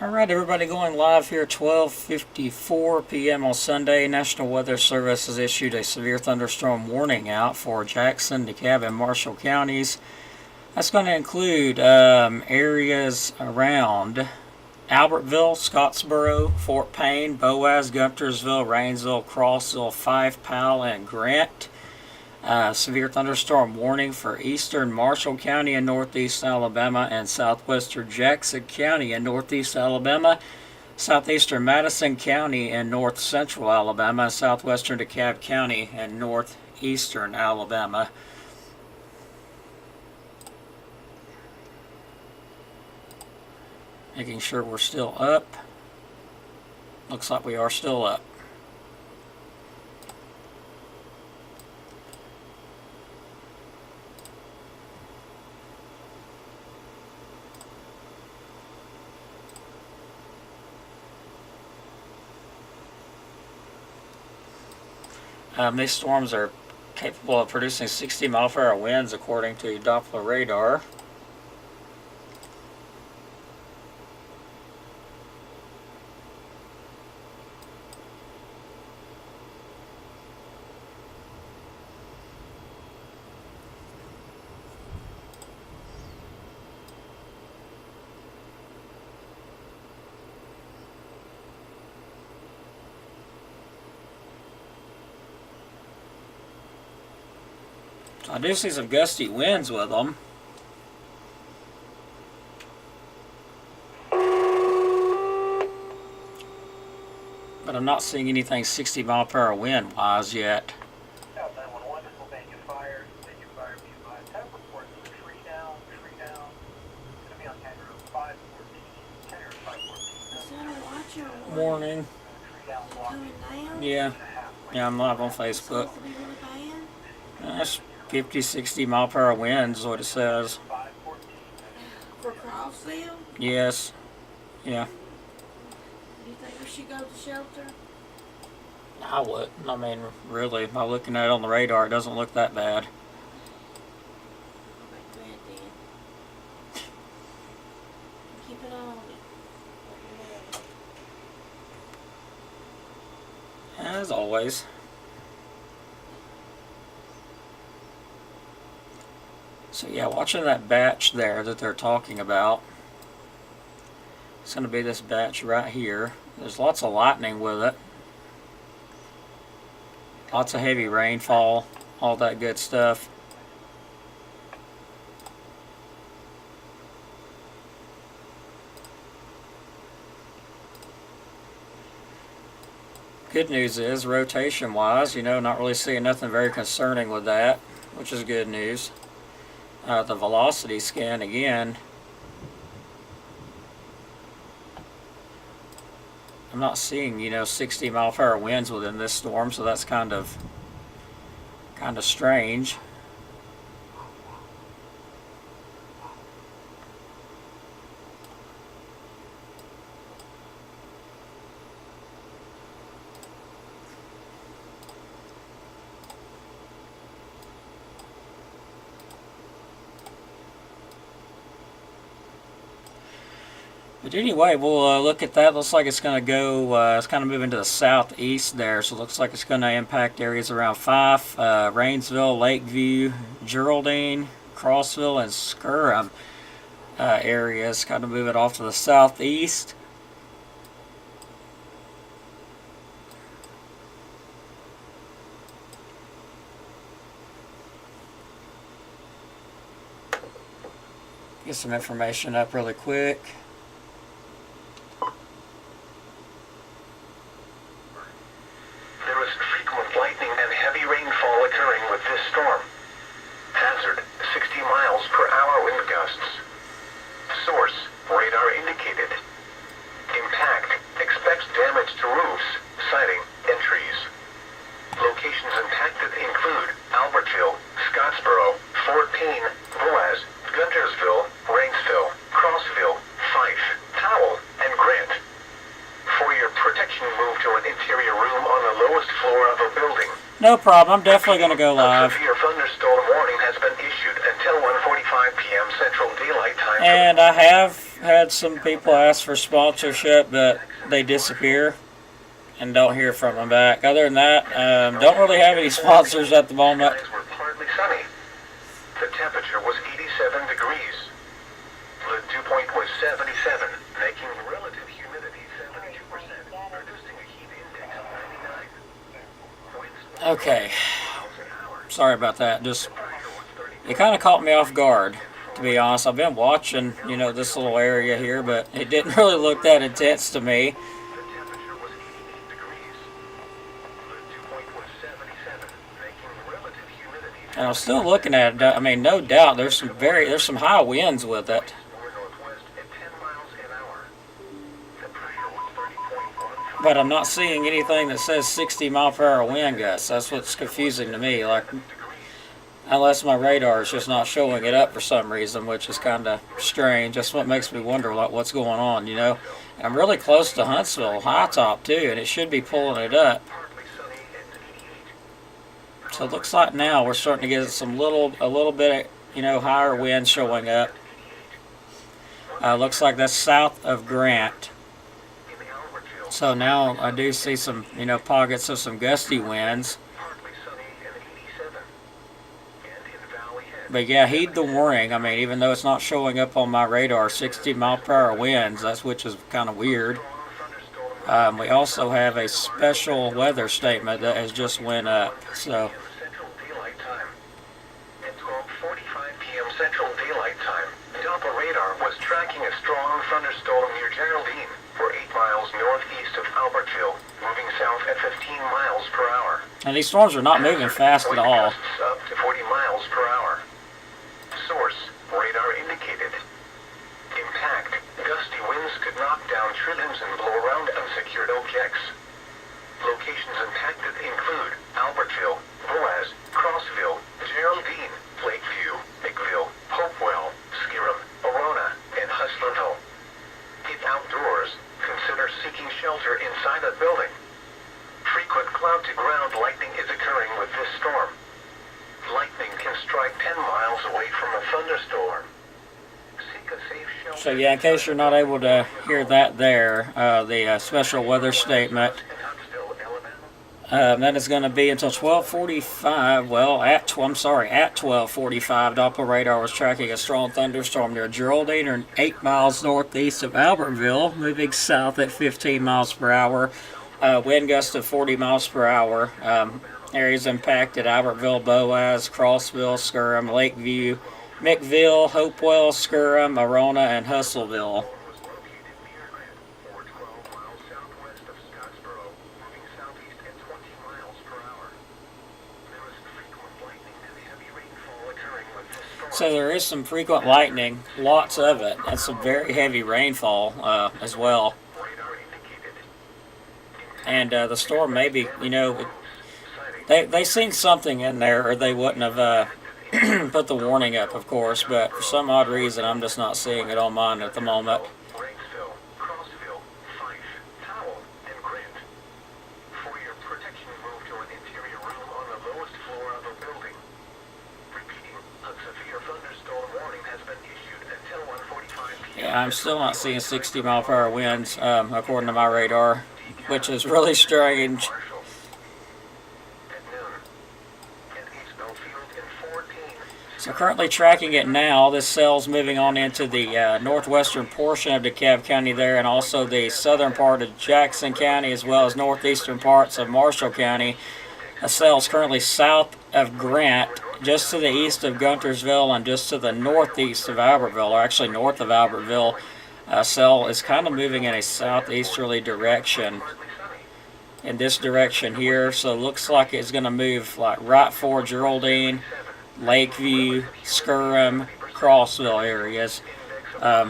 Alright, everybody, going live here, 12:54 p.m. on Sunday. National Weather Service has issued a severe thunderstorm warning out for Jackson, DeKalb, and Marshall counties. That's going to include areas around Albertville, Scottsboro, Fort Payne, Boaz, Guntersville, Rainsville, Crossville, Fife, Powell, and Grant. Severe thunderstorm warning for eastern Marshall County in northeast Alabama and southwestern Jackson County in northeast Alabama, southeastern Madison County in north central Alabama, southwestern DeKalb County in northeastern Alabama. Making sure we're still up. Looks like we are still up. These storms are capable of producing 60-mile-per-hour winds according to Doppler radar. I do see some gusty winds with them. But I'm not seeing anything 60-mile-per-hour wind wise yet. Morning. Yeah, I'm live on Facebook. That's 50, 60 mile per hour winds is what it says. For Crossville? Yes. Yeah. Do you think we should go to shelter? I wouldn't. I mean, really, by looking at it on the radar, it doesn't look that bad. Keep it on. As always. So yeah, watching that batch there that they're talking about. It's going to be this batch right here. There's lots of lightning with it. Lots of heavy rainfall, all that good stuff. Good news is, rotation-wise, not really seeing nothing very concerning with that, which is good news. The velocity scan again. I'm not seeing 60-mile-per-hour winds within this storm, so that's kind of strange. But anyway, we'll look at that. Looks like it's going to go, it's kind of moving to the southeast there, so it looks like it's going to impact areas around Fife, Rainsville, Lakeview, Geraldine, Crossville, and Skirham areas. Kind of moving off to the southeast. Get some information up really quick. Storm. Hazard, 60 miles per hour wind gusts. Source, radar indicated. Impact, expects damage to roofs, siding, and trees. Locations impacted include Albertville, Scottsboro, Fort Payne, Boaz, Guntersville, Rainsville, Crossville, Fife, Powell, and Grant. For your protection, move to an interior room on the lowest floor of a building. No problem. I'm definitely going to go live. Severe thunderstorm thunderstorm warning has been issued until 1:45 p.m. Central Daylight Time. And I have had some people ask for sponsorship, but they disappear and don't hear from them back. Other than that, don't really have any sponsors at the moment. Skies were partly sunny. The temperature was 87 degrees. The dew point was 77, making the relative humidity 72%, producing a heat index of 99. Winds Okay, miles an hour. sorry about that. Just The pressure was 30. it kind of caught me off guard, to be honest. I've been watching, this little area here, but it didn't really look that intense to me. The temperature was 88 degrees. The dew point was 77, making the relative humidity And I'm still looking at it. I mean, no doubt there's some high winds with it. northwest at 10 miles an hour. The pressure was 30.15. But I'm not seeing anything that says 60 mile per hour wind gusts. That's what's confusing to me. Like, unless my radar is just not showing it up for some reason, which is kind of strange. That's what makes me wonder like what's going on, And I'm really close to Huntsville, high top too, and it should be pulling it up. Partly sunny at 88. So it looks like now we're starting to get a little bit of, higher wind showing up. Looks like that's south of Grant. In Albertville, So now I do see some, pockets of some gusty winds. partly sunny at 87. And in Valley Head, But yeah, heed the warning. I mean, even though it's not showing up on my radar, 60 mile per hour winds, which is kind of weird. strong thunderstorm We also have a special weather statement that has just went up. So Central Daylight Time. At 12:45 p.m. Central Daylight Time, Doppler radar was tracking a strong thunderstorm near Geraldine, for 8 miles northeast of Albertville, moving south at 15 miles per hour. and these storms are not moving fast at Wind all. gusts up to 40 miles per hour. Source, radar indicated. Impact, gusty winds could knock down tree limbs and blow around unsecured objects. Locations impacted include Albertville, Boaz, Crossville, Geraldine, Lakeview, McVille, Hopewell, Skirham, Arona, and Hustlerville. If outdoors, consider seeking shelter inside a building. Frequent cloud-to-ground lightning is occurring with this storm. Lightning can strike 10 miles away from a thunderstorm. Seek a safe shelter. So yeah, in case you're not able to hear that there, the special weather statement, In Huntsville, Alabama. that is going to be until 12:45. Well, at 12:45, Doppler radar was tracking a strong thunderstorm near Geraldine, or 8 miles northeast of Albertville, moving south at 15 miles per hour. Wind gust of 40 miles per hour. Areas impacted: Albertville, Boaz, Crossville, Skirham, Lakeview, McVille, Hopewell, Skirham, Arona, and Hustleville. Was located near Grant, or 12 miles southwest of Scottsboro, moving southeast at 20 miles per hour. There is frequent lightning and heavy rainfall occurring with this storm. So there is some frequent lightning, lots of it, and some very heavy rainfall as well. Radar indicated. And the storm maybe, Sighting. they seen something in there, or they wouldn't have put the warning up, of course. But for some odd reason, I'm just not seeing it on mine at the moment. Breaksville, Crossville, Fife, Towel, and Grant. For your protection, move to an interior room on the lowest floor of a building. Repeating, a severe thunderstorm warning has been issued until 1:45 p.m. Yeah, I'm still not seeing 60 mile per hour winds according to my radar, which is really strange. Marshall. At noon. At East Belfield in 14. So currently tracking it now. This cell's moving on into the northwestern portion of DeKalb County there, and also the southern part of Jackson County, as well as northeastern parts of Marshall County. A cell's currently south of Grant, just to the east of Guntersville, and just to the northeast of Albertville, or actually north of Albertville. A cell is kind of moving in a southeasterly direction Partly sunny. in this direction here. So it looks like it's going to move like right for Geraldine, Lakeview, Skirham, Crossville areas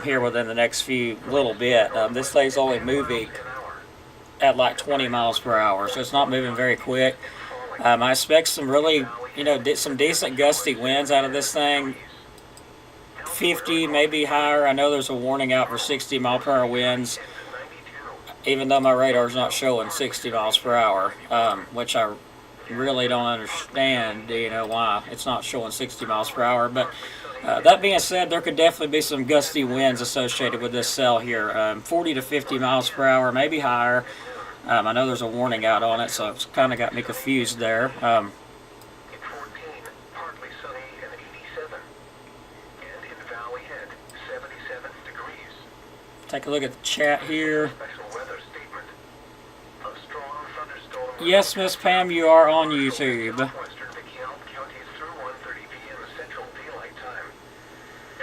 here within the next little bit. This thing's only moving at like 20 miles per hour, so it's not moving very quick. I expect some really, some decent gusty winds out of this thing. 50, maybe higher. I know there's a warning out for 60 mile per hour winds, even though my radar's not showing 60 miles per hour, which I really don't understand, why it's not showing 60 miles per hour. But that being said, there could definitely be some gusty winds associated with this cell here. 40 to 50 miles per hour, maybe higher. I know there's a warning out on it, so it's kind of got me confused there. In 14, partly sunny and 87. And in Valley Head, 77 degrees. Take a look at the chat here. Special weather statement. A strong thunderstorm. Yes, Miss Pam, you are on YouTube. Western DeKalb counties through 1:30 p.m. Central Daylight Time.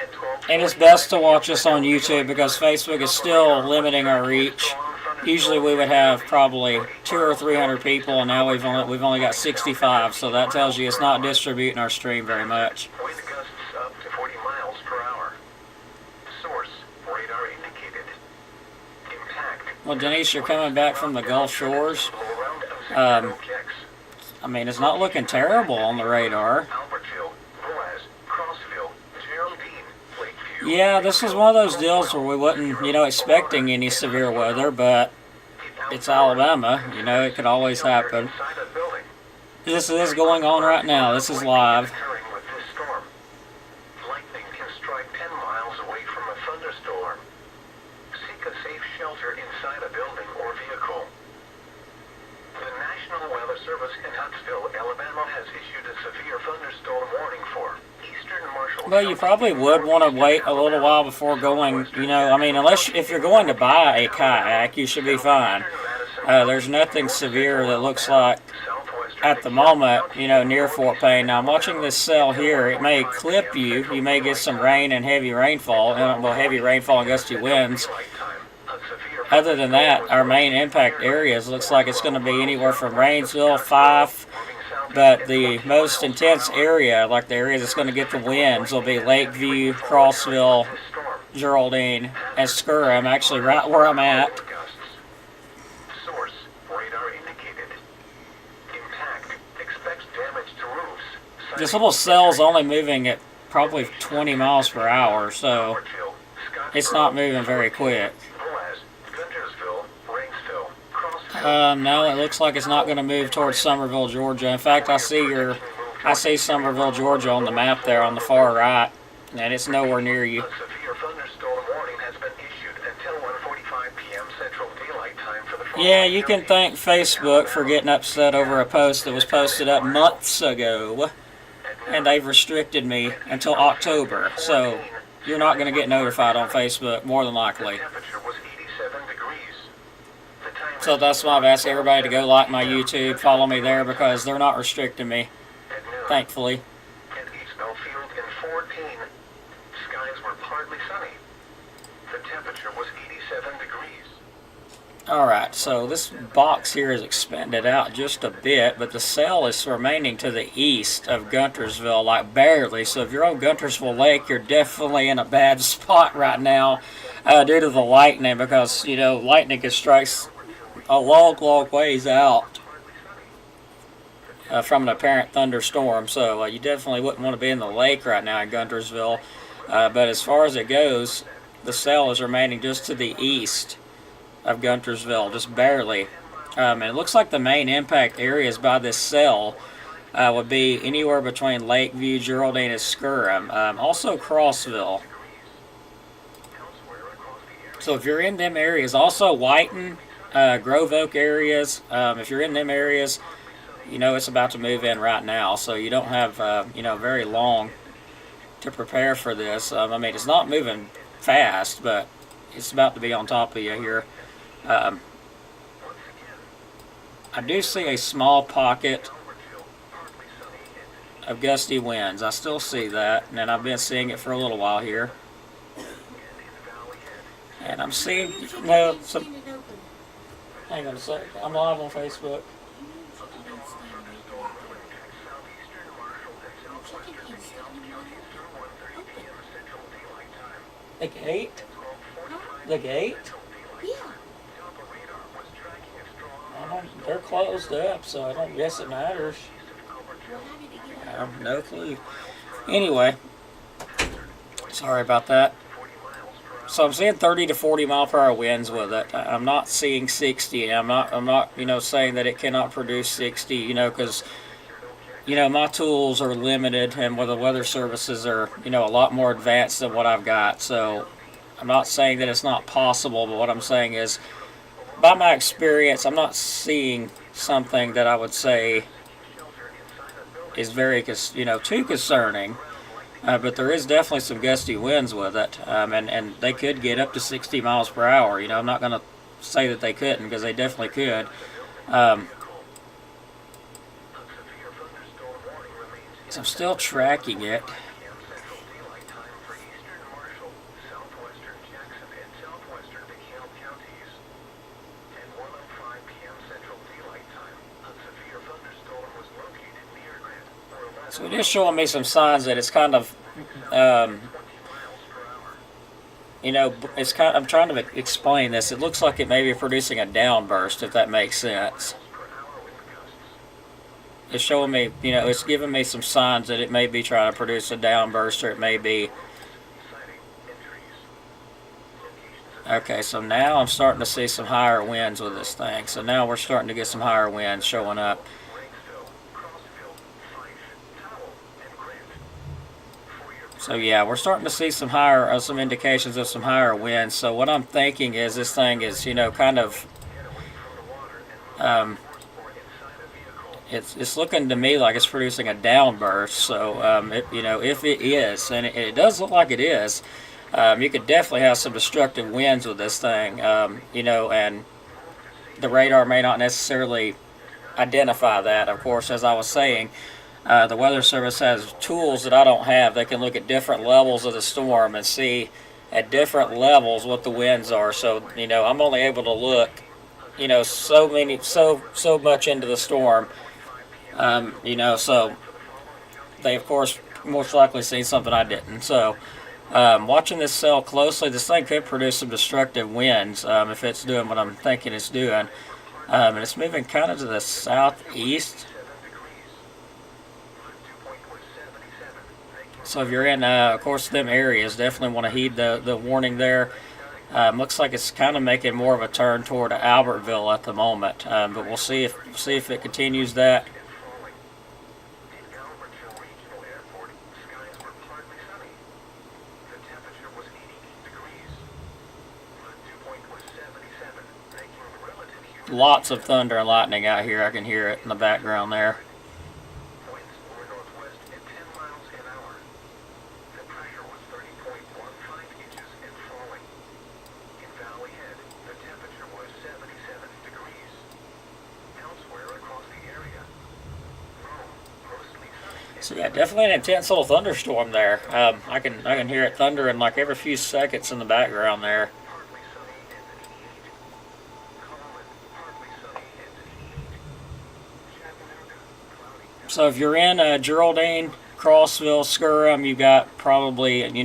At 12. And it's best to watch us on YouTube because Facebook is still limiting our reach. Usually we would have probably 200 or 300 people, and now we've only got 65. So that tells you it's not distributing our stream very much. Wind gusts up to 40 miles per hour. Source, radar indicated. Impact. Well, Denise, you're coming back from the Gulf Shores. Blow around unsecured objects. I mean, it's not looking terrible on the radar. Albertville, Boaz, Crossville, Geraldine, Lakeview. Yeah, this is one of those deals where we wasn't, expecting any severe weather, but it's Alabama. It could always happen. Inside a building. This is going on right now. This is live. Occurring with this storm. Lightning can strike 10 miles away from a thunderstorm. Seek a safe shelter inside a building or vehicle. The National Weather Service in Huntsville, Alabama has issued a severe thunderstorm warning for eastern Marshall Well, you probably would want to wait a little while before going, unless if you're going to buy a kayak, you should be fine. There's nothing severe that looks like at the moment, near Fort Payne. Now, I'm watching this cell here. It may clip you. You may get some rain and heavy rainfall, heavy rainfall and gusty winds. Other than that, our main impact areas looks like it's going to be anywhere from Rainsville, Fife, but the most intense area, like the area that's going to get the winds, will be Lakeview, Crossville, Geraldine, and Skura. I'm actually right where I'm at. Source, radar indicated. Impact, expects damage to roofs. This little cell's only moving at probably 20 miles per hour, so it's not moving very quick. No, it looks like it's not going to move towards Summerville, Georgia. In fact, I see Summerville, Georgia on the map there on the far right, and it's nowhere near you. A severe thunderstorm warning has been issued until 1:45 p.m. Central Daylight Time for the Yeah, you can thank Facebook for getting upset over a post that was posted up months ago, and they've restricted me until October, so you're not going to get notified on Facebook, more than likely. temperature was 87 degrees. The time So that's why I've asked everybody to go like my YouTube, follow me there, because they're not restricting me, at noon. thankfully. At East Belfield in 14, skies were partly sunny. The temperature was 87 degrees. Alright, so this box here is expanded out just a bit, but the cell is remaining to the east of Guntersville, like barely. So if you're on Guntersville Lake, you're definitely in a bad spot right now due to the lightning, because, lightning can strike a long ways out from an apparent thunderstorm. So you definitely wouldn't want to be in the lake right now in Guntersville. But as far as it goes, the cell is remaining just to the east of Guntersville, just barely. And it looks like the main impact areas by this cell would be anywhere between Lakeview, Geraldine, and Skura. Also Crossville. So if you're in them areas, also Whiten, Grove Oak areas, if you're in them areas, it's about to move in right now. So you don't have, very long to prepare for this. It's not moving fast, but it's about to be on top of you here. I do see a small pocket of gusty winds. I still see that, and I've been seeing it for a little while here. And I'm seeing, some. Hang on a sec. I'm live on Facebook. The gate? The gate? Yeah. They're closed up, so I don't guess it matters. What happened to get out? No clue. Anyway, sorry about that. So I'm seeing 30 to 40 mile per hour winds with it. I'm not seeing 60. I'm not, saying that it cannot produce 60, because, my tools are limited and where the weather services are, a lot more advanced than what I've got. So I'm not saying that it's not possible, but what I'm saying is, by my experience, I'm not seeing something that I would say is very, too concerning. But there is definitely some gusty winds with it, and they could get up to 60 miles per hour. I'm not going to say that they couldn't, because they definitely could. So I'm still tracking it. So it is showing me some signs that it's kind of, I'm trying to explain this. It looks like it may be producing a downburst, if that makes sense. It's showing me, it's giving me some signs that it may be trying to produce a downburst, or it may be. Okay, so now I'm starting to see some higher winds with this thing. So now we're starting to get some higher winds showing up. So yeah, we're starting to see some higher, some indications of some higher winds. So what I'm thinking is this thing is, kind of, it's looking to me like it's producing a downburst. So if it is, and it does look like it is, you could definitely have some destructive winds with this thing. And the radar may not necessarily identify that. Of course, as I was saying, the Weather Service has tools that I don't have. They can look at different levels of the storm and see at different levels what the winds are. So, I'm only able to look, so much into the storm. So they, of course, most likely seen something I didn't. So, watching this cell closely, this thing could produce some destructive winds if it's doing what I'm thinking it's doing. And it's moving kind of to the southeast. So if you're in, of course, them areas, definitely want to heed the warning there. Looks like it's kind of making more of a turn toward Albertville at the moment, but we'll see if it continues that. Lots of thunder and lightning out here. I can hear it in the background there. So yeah, definitely an intense little thunderstorm there. I can hear it thundering like every few seconds in the background there. So if you're in Geraldine, Crossville, Skirham, you got probably, need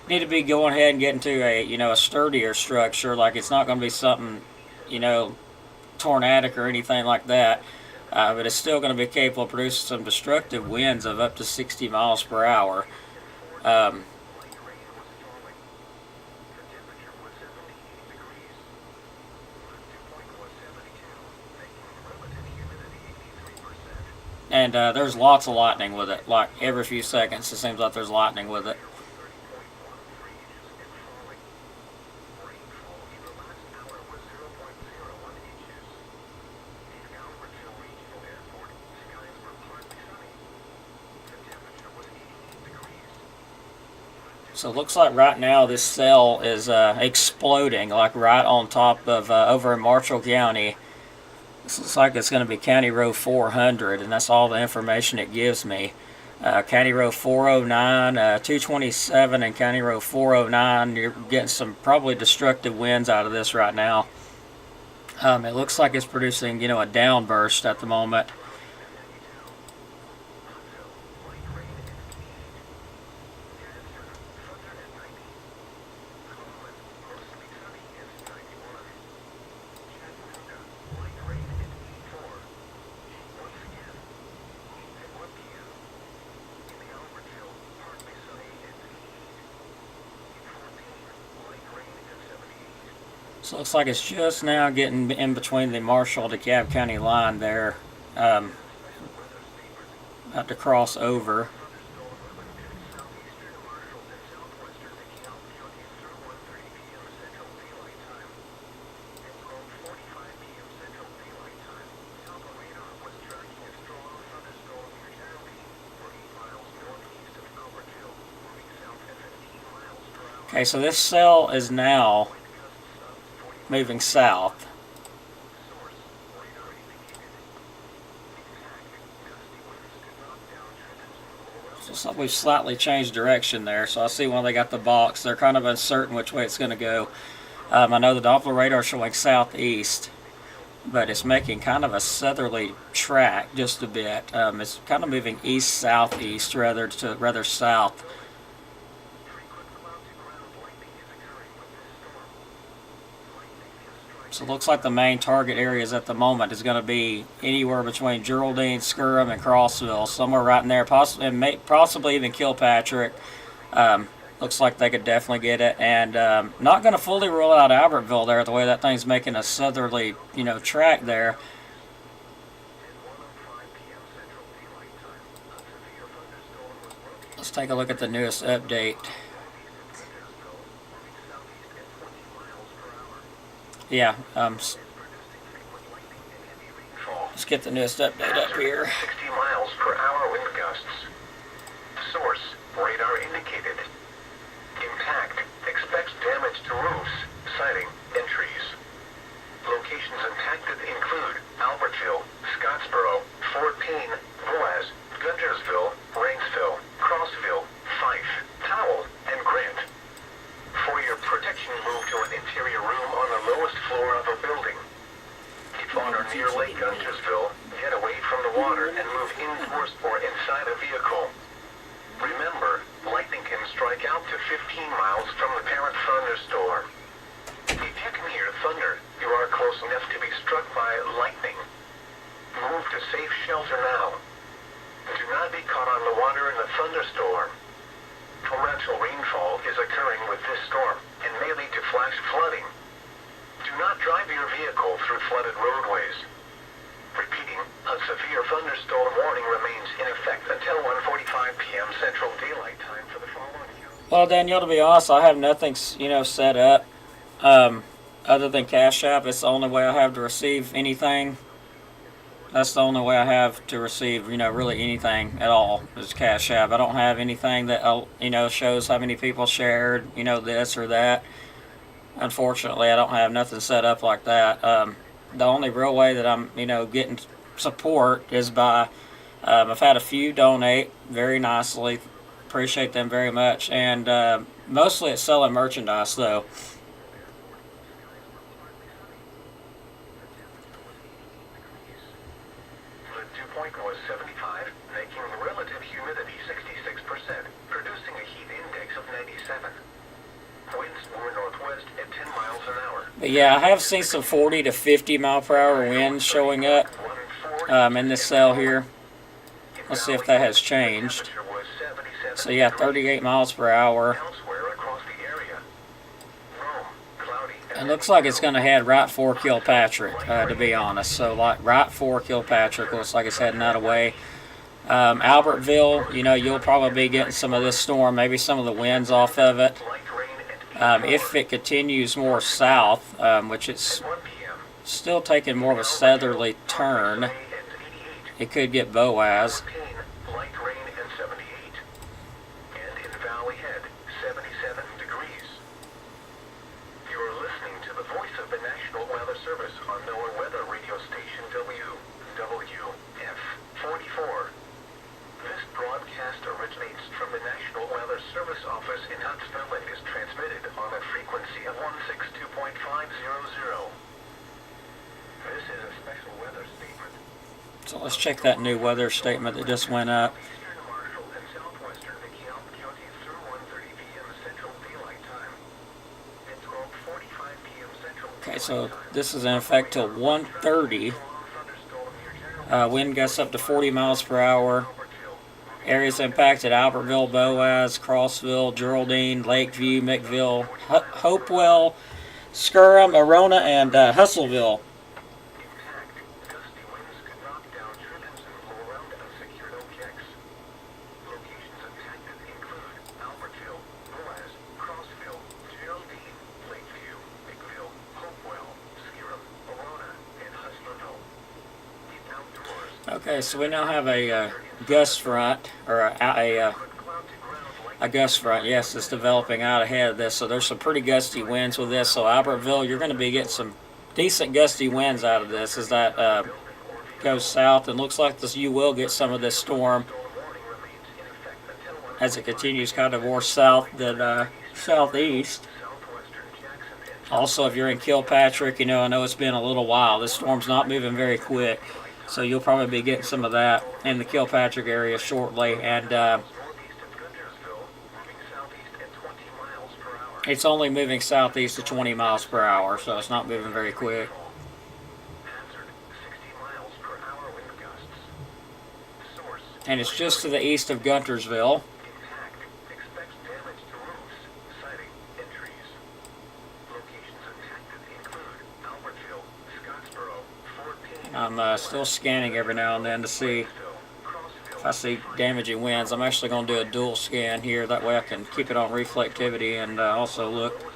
to be going ahead and getting to a sturdier structure. Like, it's not going to be something, tornadic or anything like that. But it's still going to be capable of producing some destructive winds of up to 60 miles per hour. And there's lots of lightning with it. Like every few seconds, it seems like there's lightning with it. So it looks like right now this cell is exploding, like right on top of over in Marshall County. This looks like it's going to be County Road 400, and that's all the information it gives me. County Road 409, 227, and County Road 409. You're getting some probably destructive winds out of this right now. It looks like it's producing, a downburst at the moment. So it looks like it's just now getting in between the Marshall-DeKalb County line there. About to cross over. Okay, so this cell is now moving south. Looks like we've slightly changed direction there, so I see why they got the box. They're kind of uncertain which way it's going to go. I know the Doppler radar is showing southeast, but it's making kind of a southerly track just a bit. It's kind of moving east-southeast rather south. So it looks like the main target areas at the moment is going to be anywhere between Geraldine, Skirham, and Crossville, somewhere right in there, possibly even Kilpatrick. Looks like they could definitely get it, and not going to fully rule out Albertville there, the way that thing's making a southerly, track there. Let's take a look at the newest update. Yeah, let's get the newest update up here. 60 miles per hour wind gusts. Source, radar indicated. Impact, expects damage to roofs, siding, and trees. Locations impacted include Albertville, Scottsboro, Fort Payne, Boaz, Guntersville, Rainsville, Crossville, Fife, Powell, and Grant. For your protection, move to an interior room on the lowest floor of a building. If on or near Lake Guntersville, get away from the water and move indoors or inside a vehicle. Remember, lightning can strike out to 15 miles from the parent thunderstorm. If you can hear thunder, you are close enough to be struck by lightning. Move to safe shelter now. Do not be caught on the water in a thunderstorm. Torrential rainfall is occurring with this storm and may lead to flash flooding. Do not drive your vehicle through flooded roadways. Repeating, a severe thunderstorm warning remains in effect until 1:45 p.m. Central Daylight Time for the following. Well, Danielle, to be honest, I have nothing, set up other than Cash App. It's the only way I have to receive anything. That's the only way I have to receive, really anything at all is Cash App. I don't have anything that, shows how many people shared, this or that. Unfortunately, I don't have nothing set up like that. The only real way that I'm, getting support is by, I've had a few donate very nicely. Appreciate them very much. And mostly it's selling merchandise, though. Was 75, making relative humidity 66%, producing a heat index of 97. Winds were northwest at 10 miles an hour. But yeah, I have seen some 40 to 50 mile per hour winds showing up in this cell here. Let's see if that has changed. So yeah, 38 miles per hour. It looks like it's going to head right for Kilpatrick, to be honest. So, right for Kilpatrick, looks like it's heading that way. Albertville, you'll probably be getting some of this storm, maybe some of the winds off of it. If it continues more south, which it's still taking more of a southerly turn, it could get Boaz. So let's check that new weather statement that just went up. Okay, so this is in effect till 1:30. Wind gusts up to 40 miles per hour. Areas impacted: Albertville, Boaz, Crossville, Geraldine, Lakeview, McVille, Hopewell, Skirham, Arona, and Hustleville. Impact. Gusty winds could knock down trilliums and blow around unsecured objects. Locations impacted include Albertville, Boaz, Crossville, Geraldine, Lakeview, Bigville, Hopewell, Skirham, Arona, and Hustlerville. Keep outdoors. Okay, so we now have a gust front, or a gust front. Yes, it's developing out ahead of this, so there's some pretty gusty winds with this. So Albertville, you're going to be getting some decent gusty winds out of this as that goes south, and looks like you will get some of this storm as it continues kind of more south than southeast. Also, if you're in Kilpatrick, I know it's been a little while. This storm's not moving very quick, so you'll probably be getting some of that in the Kilpatrick area shortly. And it's only moving southeast at 20 miles per hour, so it's not moving very quick. And it's just to the east of Guntersville. I'm still scanning every now and then to see if I see damaging winds. I'm actually going to do a dual scan here. That way I can keep it on reflectivity and also look.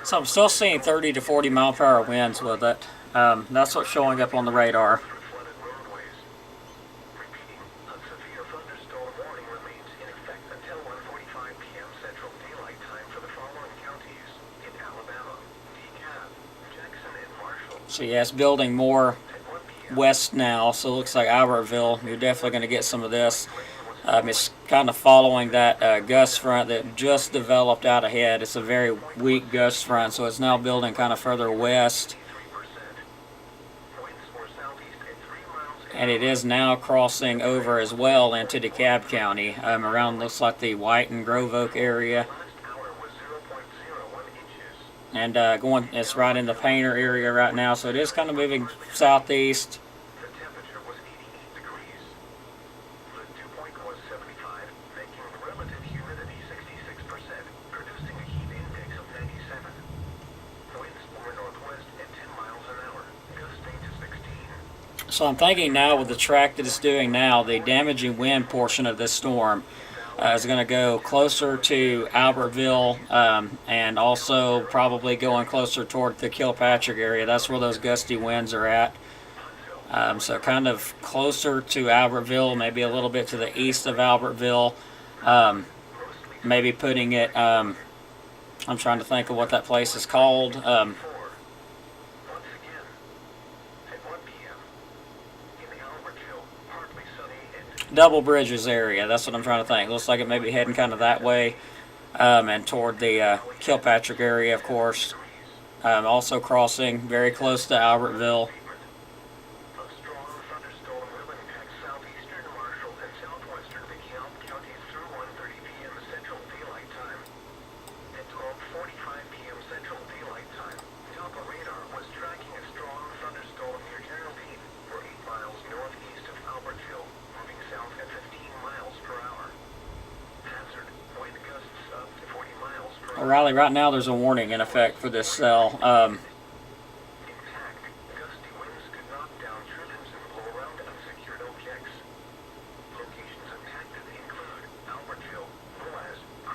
So I'm still seeing 30 to 40 mile per hour winds with it. That's what's showing up on the radar. So yeah, it's building more west now, so it looks like Albertville, you're definitely going to get some of this. It's kind of following that gust front that just developed out ahead. It's a very weak gust front, so it's now building kind of further west. And it is now crossing over as well into DeKalb County, around looks like the White and Grove Oak area. And it's right in the Painter area right now, so it is kind of moving southeast. So I'm thinking now with the track that it's doing now, the damaging wind portion of this storm is going to go closer to Albertville and also probably going closer toward the Kilpatrick area. That's where those gusty winds are at. So kind of closer to Albertville, maybe a little bit to the east of Albertville. Maybe putting it, I'm trying to think of what that place is called. Double Bridges area, that's what I'm trying to think. Looks like it may be heading kind of that way and toward the Kilpatrick area, of course. Also crossing very close to Albertville. Riley, right now there's a warning in effect for this cell.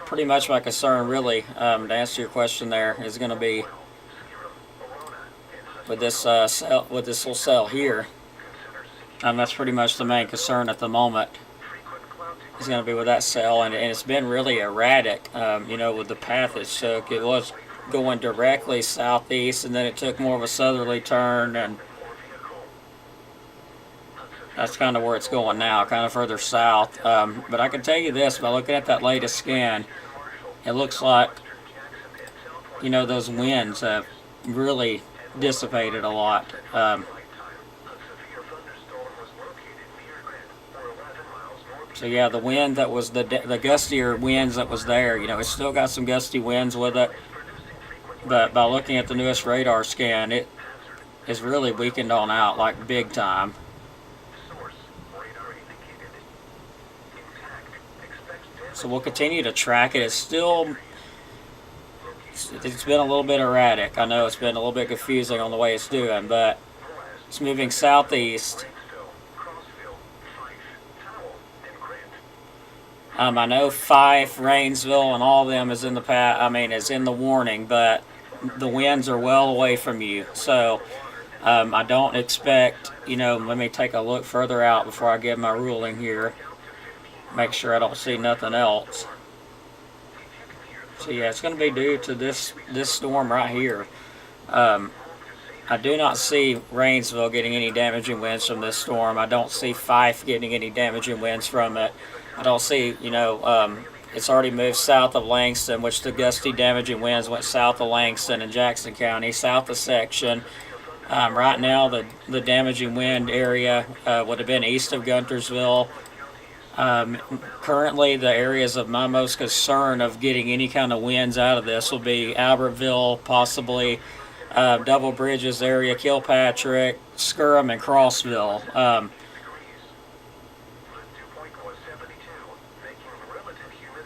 Pretty much my concern, really, to answer your question there, is going to be with this cell, with this little cell here. That's pretty much the main concern at the moment. Is going to be with that cell, and it's been really erratic. With the path it took, it was going directly southeast, and then it took more of a southerly turn, and that's kind of where it's going now, kind of further south. But I can tell you this, by looking at that latest scan, it looks like, those winds have really dissipated a lot. So yeah, the wind that was the gustier winds that was there, it's still got some gusty winds with it, but by looking at the newest radar scan, it is really weakened on out, like big time. So we'll continue to track it. It's been a little bit erratic. I know it's been a little bit confusing on the way it's doing, but it's moving southeast. I know Fife, Rainsville, and all of them is in the warning, but the winds are well away from you. So I don't expect, let me take a look further out before I give my ruling here. Make sure I don't see nothing else. So yeah, it's going to be due to this storm right here. I do not see Rainsville getting any damaging winds from this storm. I don't see Fife getting any damaging winds from it. I don't see, it's already moved south of Langston, which the gusty damaging winds went south of Langston and Jackson County, south of Section. Right now, the damaging wind area would have been east of Guntersville. Currently, the areas of my most concern of getting any kind of winds out of this will be Albertville, possibly Double Bridges area, Kilpatrick, Skirham, and Crossville.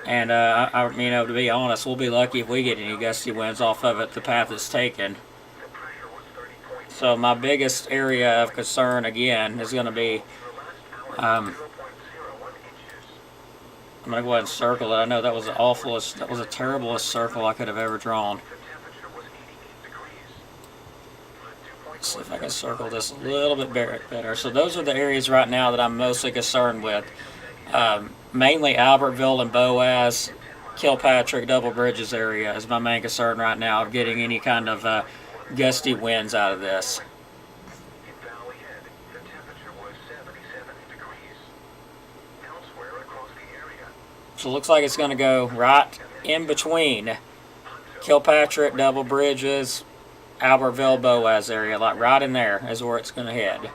And to be honest, we'll be lucky if we get any gusty winds off of it, the path it's taken. So my biggest area of concern, again, is going to be, I'm going to go ahead and circle it. I know that was that was the terriblest circle I could have ever drawn. Let's see if I can circle this a little bit better. So those are the areas right now that I'm mostly concerned with. Mainly Albertville and Boaz, Kilpatrick, Double Bridges area is my main concern right now of getting any kind of gusty winds out of this. So it looks like it's going to go right in between Kilpatrick, Double Bridges, Albertville, Boaz area, like right in there is where it's going to head.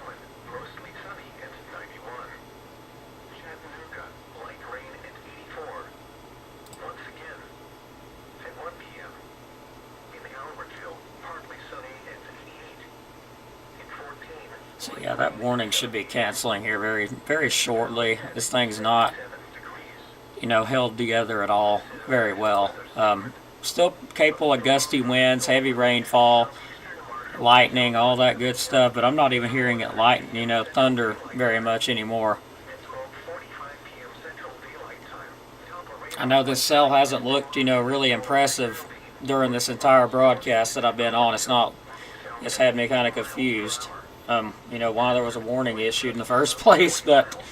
So yeah, that warning should be canceling here very, very shortly. This thing's not, held together at all very well. Still capable of gusty winds, heavy rainfall, lightning, all that good stuff, but I'm not even hearing it thunder very much anymore. I know this cell hasn't looked, really impressive during this entire broadcast that I've been on. It's had me kind of confused. Why there was a warning issued in the first place, but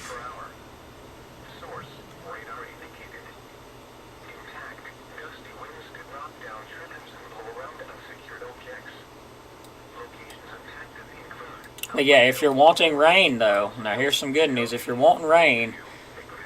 yeah, if you're wanting rain though, now here's some good news. If you're wanting rain,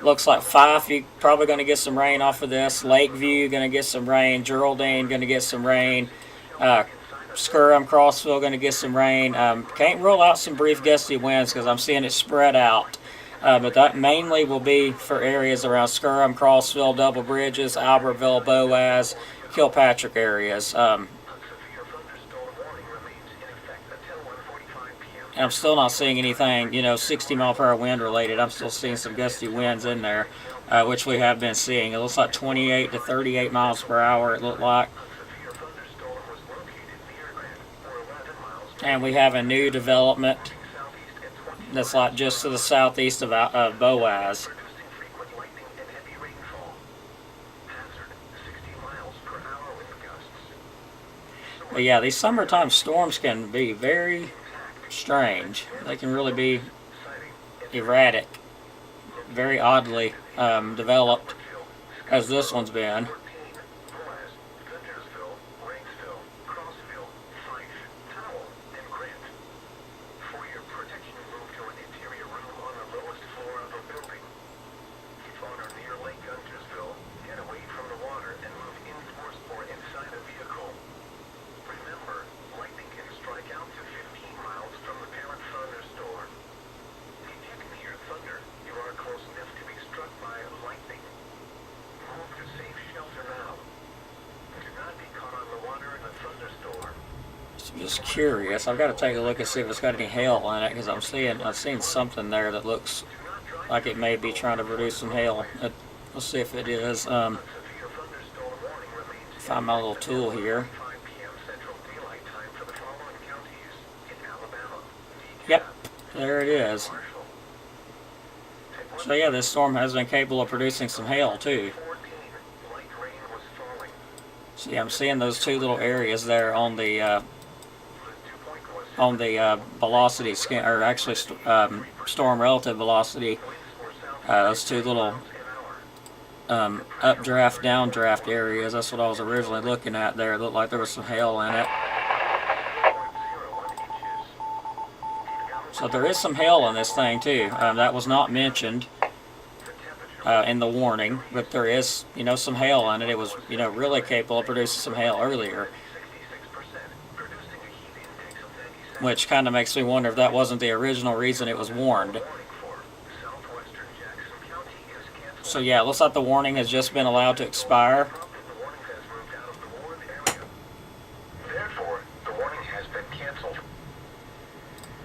looks like Fife, you're probably going to get some rain off of this. Lakeview, going to get some rain. Geraldine, going to get some rain. Skirham, Crossville, going to get some rain. Can't rule out some brief gusty winds because I'm seeing it spread out. But that mainly will be for areas around Skirham, Crossville, Double Bridges, Albertville, Boaz, Kilpatrick areas. And I'm still not seeing anything, 60-mile-per-hour wind related. I'm still seeing some gusty winds in there, which we have been seeing. It looks like 28 to 38 miles per hour, it looked like. And we have a new development that's like just to the southeast of Boaz. But yeah, these summertime storms can be very strange. They can really be erratic, very oddly developed, as this one's been. Thunder, you are close enough to be struck by Just curious. I've got to take a look and see if it's got any hail in it, because I've seen something there that looks like it may be trying to produce some hail. Let's see if it is. Find my little tool here. Yep, there it is. So yeah, this storm has been capable of producing some hail too. See, I'm seeing those two little areas there on the velocity scan, or actually storm relative velocity. Those two little updraft, downdraft areas. That's what I was originally looking at there. It looked like there was some hail in it. So there is some hail in this thing too. That was not mentioned in the warning, but there is, some hail in it. It was, really capable of producing some hail earlier, which kind of makes me wonder if that wasn't the original reason it was warned. So yeah, it looks like the warning has just been allowed to expire. Therefore, the warning has been canceled.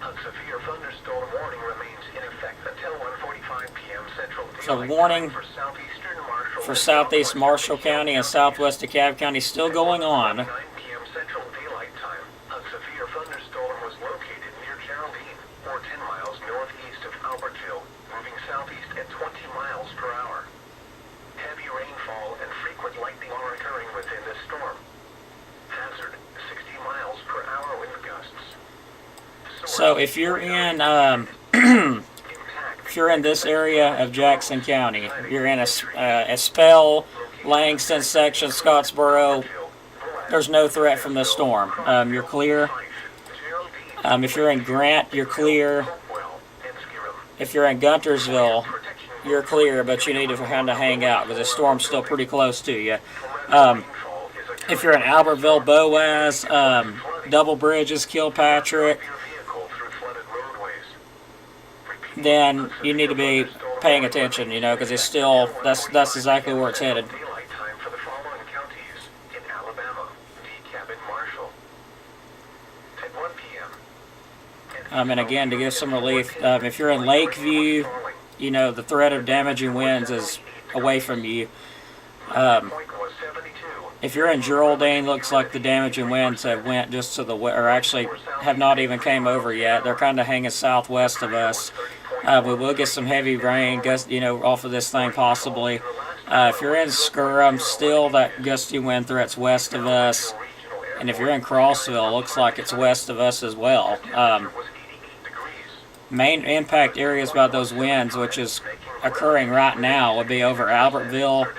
A severe thunderstorm warning remains in effect until 1:45 p.m. Central So the Daylight warning Time for southeast Marshall County and southwest DeKalb County is still going on. 9 p.m. Central Daylight Time. A severe thunderstorm was located near Geraldine, or 10 miles northeast of Albertville, moving southeast at 20 miles per hour. Heavy rainfall and frequent lightning are occurring within this storm. Hazard: 60 miles per hour wind gusts. So if you're in if you're in this area of Jackson County, you're in Espell, Langston section, Scottsboro, there's no threat from this storm. You're clear. If you're in Grant, you're clear. If you're in Guntersville, you're clear, but you need to kind of hang out because the storm's still pretty close to you. If you're in Albertville, Boaz, Double Bridges, Kilpatrick, then you need to be paying attention, because it's still, that's exactly where it's headed. Daylight time for the following counties in Alabama, DeKalb and Marshall. At 1 p.m. And again, to give some relief, if you're in Lakeview, the threat of damaging winds is away from you. If you're in Geraldine, looks like the damaging winds have went just to the west, or actually have not even came over yet. They're kind of hanging southwest of us. We will get some heavy rain, off of this thing possibly. If you're in Skirham, still that gusty wind threat's west of us. And if you're in Crossville, looks like it's west of us as well. Main impact areas by those winds, which is occurring right now, would be over Albertville,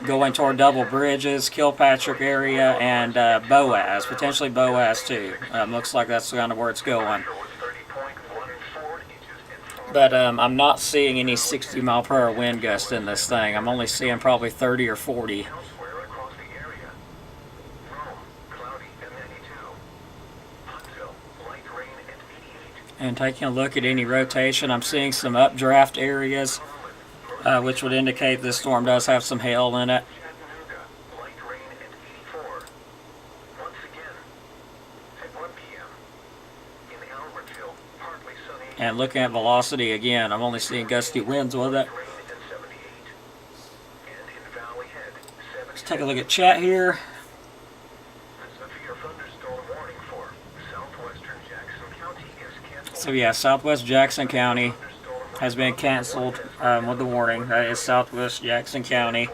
going toward Double Bridges, Kilpatrick area, and Boaz, potentially Boaz too. Looks like that's kind of where it's going. But I'm not seeing any 60 mile per hour wind gusts in this thing. I'm only seeing probably 30 or 40. And taking a look at any rotation, I'm seeing some updraft areas, which would indicate this storm does have some hail in it. And looking at velocity again, I'm only seeing gusty winds with it. Let's take a look at chat here. So yeah, Southwest Jackson County has been canceled with the warning. That is Southwest Jackson County.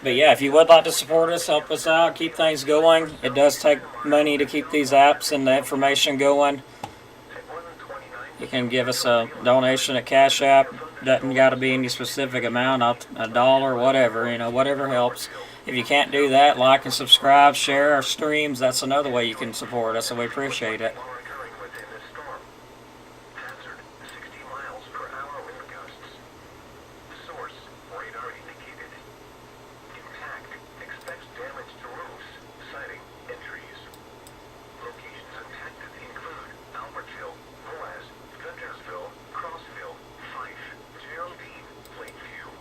But yeah, if you would like to support us, help us out, keep things going. It does take money to keep these apps and the information going. You can give us a donation at Cash App. Doesn't got to be any specific amount, $1, whatever, whatever helps. If you can't do that, like and subscribe, share our streams. That's another way you can support us, and we appreciate it.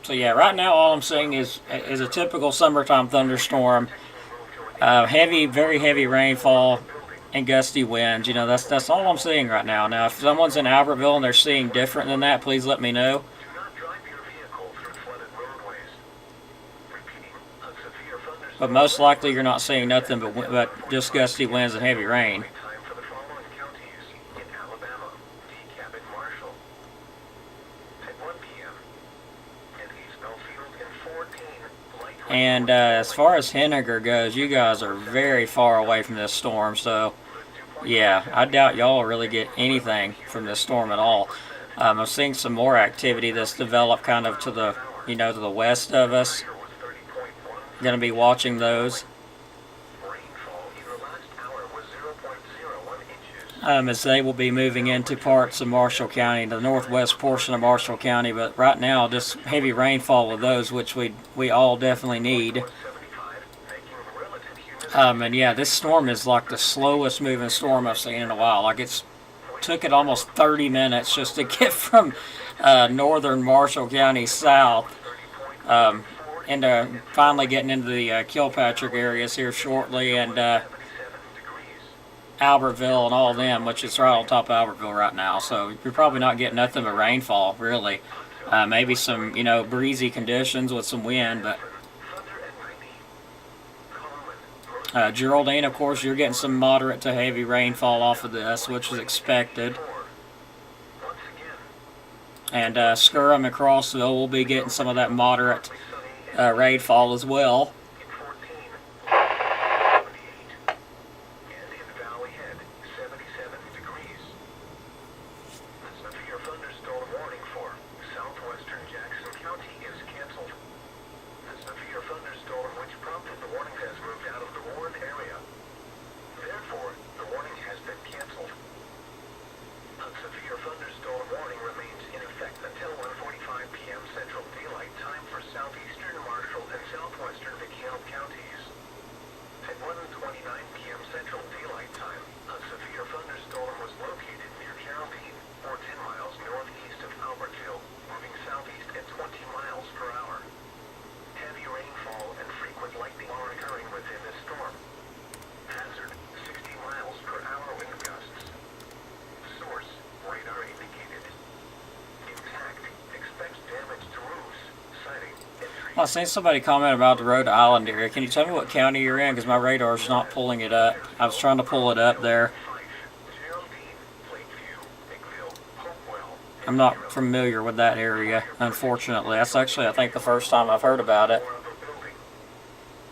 So So yeah, right now all I'm seeing is a typical summertime thunderstorm. Heavy, very heavy rainfall and gusty winds. You know, that's all I'm seeing right now. Now, if someone's in Albertville and they're seeing different than that, please let me know. Do not drive your vehicle through flooded roadways. Repeating, a severe thunderstorm. But most likely you're not seeing nothing but just gusty winds and heavy rain. Time for the following counties in Alabama: DeKalb and Marshall at 1 p.m. and East Belfield and 14. Light rain And as far as Henniger goes, you guys are very far away from this storm, so yeah, I doubt y'all will really get anything from this storm at all. I'm seeing some more activity that's developed kind of to the, to the west of us. was 30.1. Going to be watching those Rainfall in the last hour was 0.01 inches. as they will be moving into parts of Marshall County, the northwest portion of Marshall County. But right now, just heavy rainfall with those, which we all definitely need. 75, making relative humidity. And yeah, this storm is like the slowest moving storm I've seen in a while. Like took it almost 30 minutes just to get from northern Marshall County south into finally getting into the Kilpatrick areas here shortly, and 77 degrees. Albertville and all them, which is right on top of Albertville right now. So you're probably not getting nothing but rainfall, really. Maybe some, breezy conditions with some wind, but Thunder and rainy. Common. Geraldine, of course, you're getting some moderate to heavy rainfall off of this, which is expected. Once again, And Skirham and Crossville will be getting some of that moderate rainfall as well. in 14, 78, and in Valley Head, 77 degrees. The severe thunderstorm warning for southwestern Jackson County is canceled. The severe thunderstorm which prompted the warning has moved out of the warned area. Therefore, the warning has been canceled. A severe thunderstorm warning remains in effect until 1:45 p.m. Central Daylight Time for southeastern Marshall and southwestern Dekalb counties. At 1:29 p.m. Central Daylight Time, a severe thunderstorm was located near Geraldine, or 10 miles northeast of Albertville, moving southeast at 20 miles per hour. Heavy rainfall and frequent lightning are occurring within this storm. Hazard, 60 miles per hour wind gusts. Source, radar indicated. Intact, expect damage to roofs, siding, and trees. I seen somebody comment about the Rhode Island area. Can you tell me what county you're in? Because my radar's not pulling it up. I was trying to pull it up there. Fife, Geraldine, Lakeview, Hickville, Hopewell, I'm not familiar with that area, unfortunately. That's actually, I think, the first time I've heard about it. or of a building.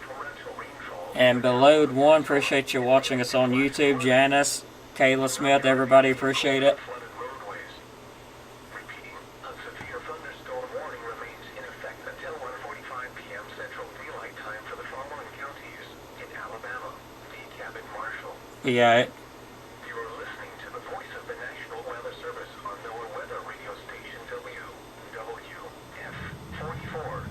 Torrential rainfall. And Belowed One, appreciate you watching us on YouTube. Janice, Kayla Smith, everybody appreciate it. Flooded roadways. Repeating, a severe thunderstorm warning remains in effect until 1:45 p.m. Central Daylight Time for the following counties in Alabama, DeKalb and Marshall. Yeah, You are listening to the voice of the National Weather Service on NOAA Weather Radio Station WWF 44.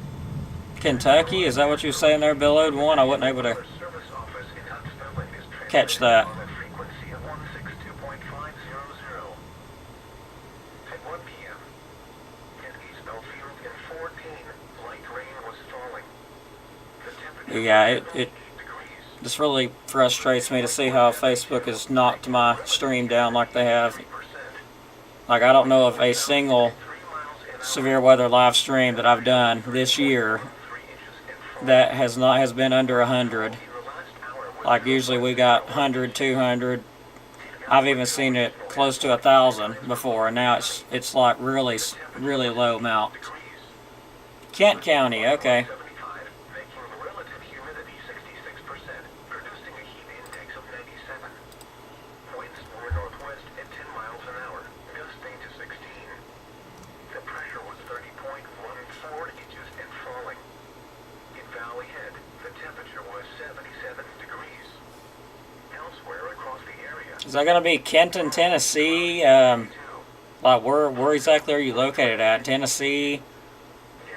Kentucky, is that what you're saying there, Belowed One? I wasn't able to Weather Service office in Huntsville is catch that. on a frequency of 162.500. At 1 p.m. in East Belfield and 14, light rain was falling. The temperature Yeah, was it 90 degrees. just really frustrates me to see how Facebook has knocked my stream down like they have. 3%. Like, I don't know of a single 3 miles an hour. severe weather live stream that I've done this year 3 inches and 4 that has been under 100. in the last hour was Like, usually we got 100, 200. I've even seen it close to 1,000 before, and now it's like really low amount. degrees. Kent County, okay. 75, making relative humidity 66%, producing a heat index of 97. Winds were northwest at 10 miles an hour, gusting to 16. The pressure was 30.14 inches and falling. In Valley Head, the temperature was 77 degrees. Elsewhere across the area, Is that gonna be Kenton, Tennessee? 2. Like, where exactly are you located at? Tennessee?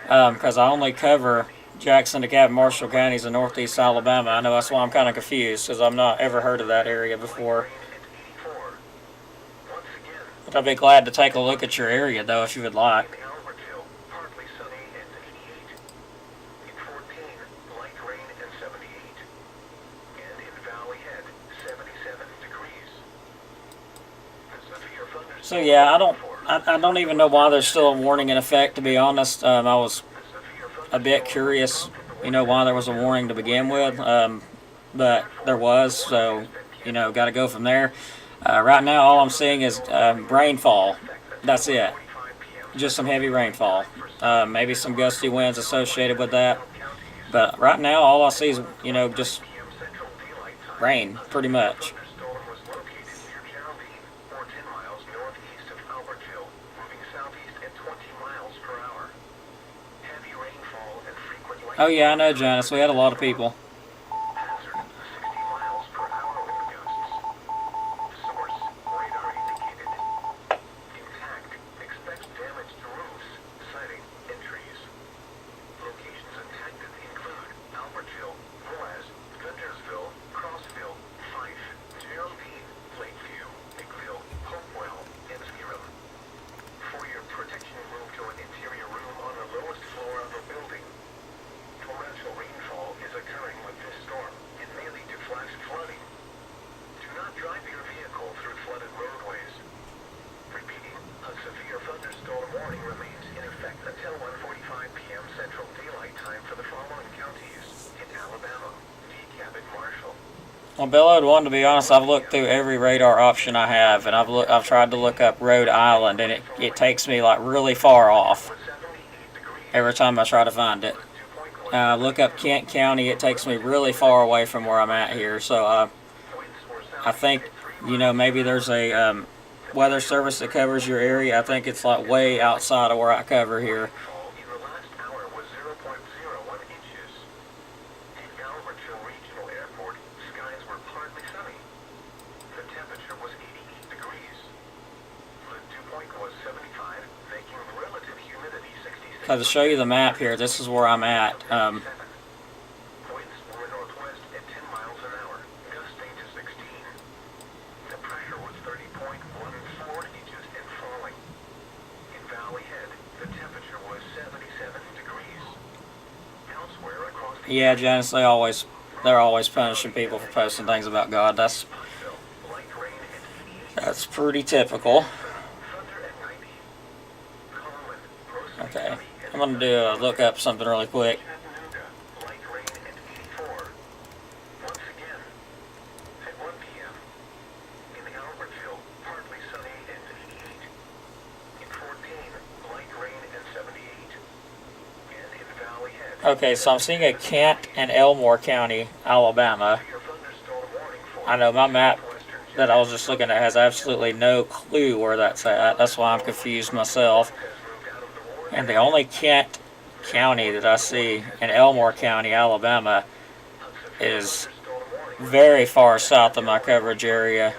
Because I only cover Jackson, DeKalb, Marshall counties in northeast Alabama. I know that's why I'm kind of confused, because I've not ever heard of that area before. Rain at 84. Once again, But I'd be glad to take a look at your area, though, if you would like. in Albertville, partly sunny and So yeah, I don't even know why there's still a warning in effect. To be honest, I was a bit curious, why there was a warning to begin with. But there was, so got to go from there. Right now, all I'm seeing is rainfall. That's it. Just some heavy rainfall. Maybe some gusty winds associated with that. But right now, all I see is just rain, pretty much. Oh yeah, I know, Janice. We had a lot of people. Well, Bellwood one, to be honest, I've looked through every radar option I have, and I've tried to look up Rhode Island, and it takes me like really far off every time I try to find it. Look up Kent County, it takes me really far away from where I'm at here. So I think maybe there's a weather service that covers your area. I think it's like way outside of where I cover here. To show you the map here, this is where I'm at. Yeah, Janice, they're always punishing people for posting things about God. That's pretty typical. Okay, I'm gonna look up something really quick. Okay, so I'm seeing a Kent and Elmore County, Alabama. I know my map that I was just looking at has absolutely no clue where that's at. That's why I'm confused myself. And the only Kent County that I see in Elmore County, Alabama, is very far south of my coverage area,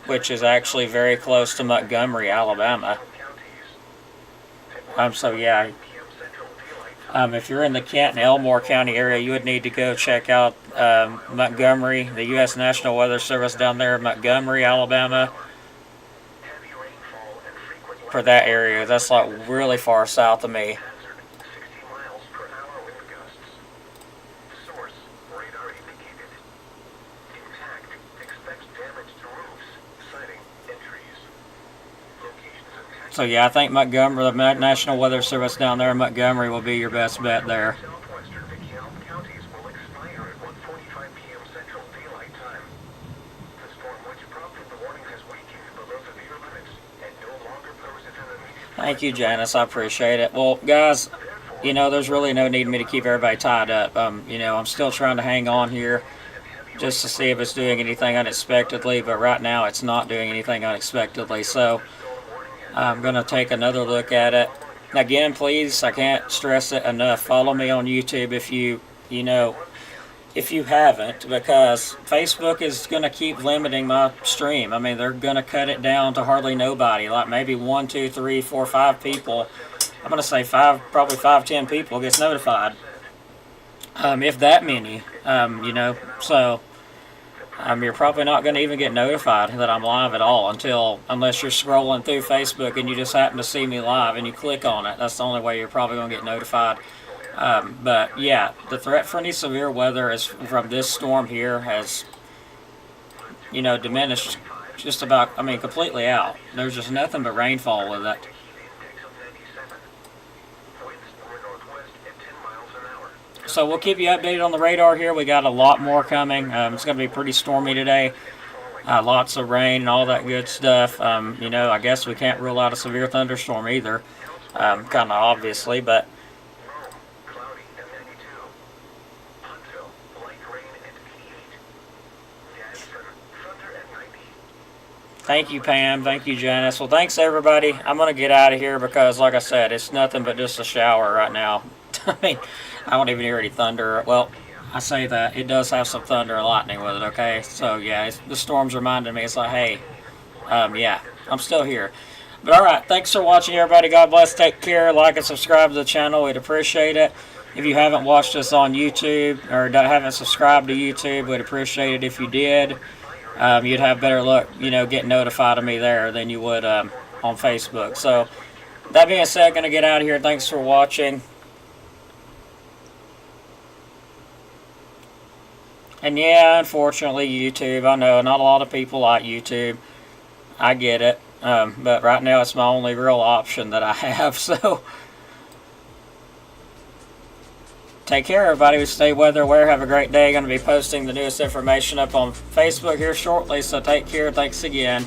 which is actually very close to Montgomery, Alabama. So yeah. If you're in the Kent and Elmore County area, you would need to go check out Montgomery, the U.S. National Weather Service down there in Montgomery, Alabama. For that area, that's like really far south of me. So yeah, I think Montgomery, the National Weather Service down there in Montgomery, will be your best bet there. Thank you, Janice. I appreciate it. Well, guys, there's really no need for me to keep everybody tied up. I'm still trying to hang on here just to see if it's doing anything unexpectedly, but right now it's not doing anything unexpectedly. So I'm going to take another look at it. Again, please, I can't stress it enough. Follow me on YouTube if you haven't, because Facebook is going to keep limiting my stream. I mean, they're going to cut it down to hardly nobody, like maybe 1, 2, 3, 4, 5 people. I'm going to say probably 5, 10 people gets notified. If that many, so you're probably not going to even get notified that I'm live at all unless you're scrolling through Facebook and you just happen to see me live and you click on it. That's the only way you're probably going to get notified. But yeah, the threat for any severe weather from this storm here has, diminished just about, I mean, completely out. There's just nothing but rainfall with it. So we'll keep you updated on the radar here. We got a lot more coming. It's going to be pretty stormy today. Lots of rain and all that good stuff. You know, I guess we can't rule out a severe thunderstorm either. Kind of obviously, but thank you, Pam. Thank you, Janice. Well, thanks, everybody. I'm going to get out of here because, like I said, it's nothing but just a shower right now. I mean, I don't even hear any thunder. Well, I say that. It does have some thunder and lightning with it, okay? So, yeah, the storm's reminding me. It's like, hey, yeah, I'm still here. But, all right, thanks for watching, everybody. God bless. Take care. Like and subscribe to the channel. We'd appreciate it. If you haven't watched us on YouTube or haven't subscribed to YouTube, we'd appreciate it if you did. You'd have better luck, you know, getting notified of me there than you would on Facebook. So, that being said, going to get out of here. Thanks for watching. And yeah, unfortunately, YouTube, I know not a lot of people like YouTube. I get it. But right now, it's my only real option that I have. So, take care, everybody. Stay weather aware. Have a great day. Going to be posting the newest information up on Facebook here shortly. So, take care. Thanks again.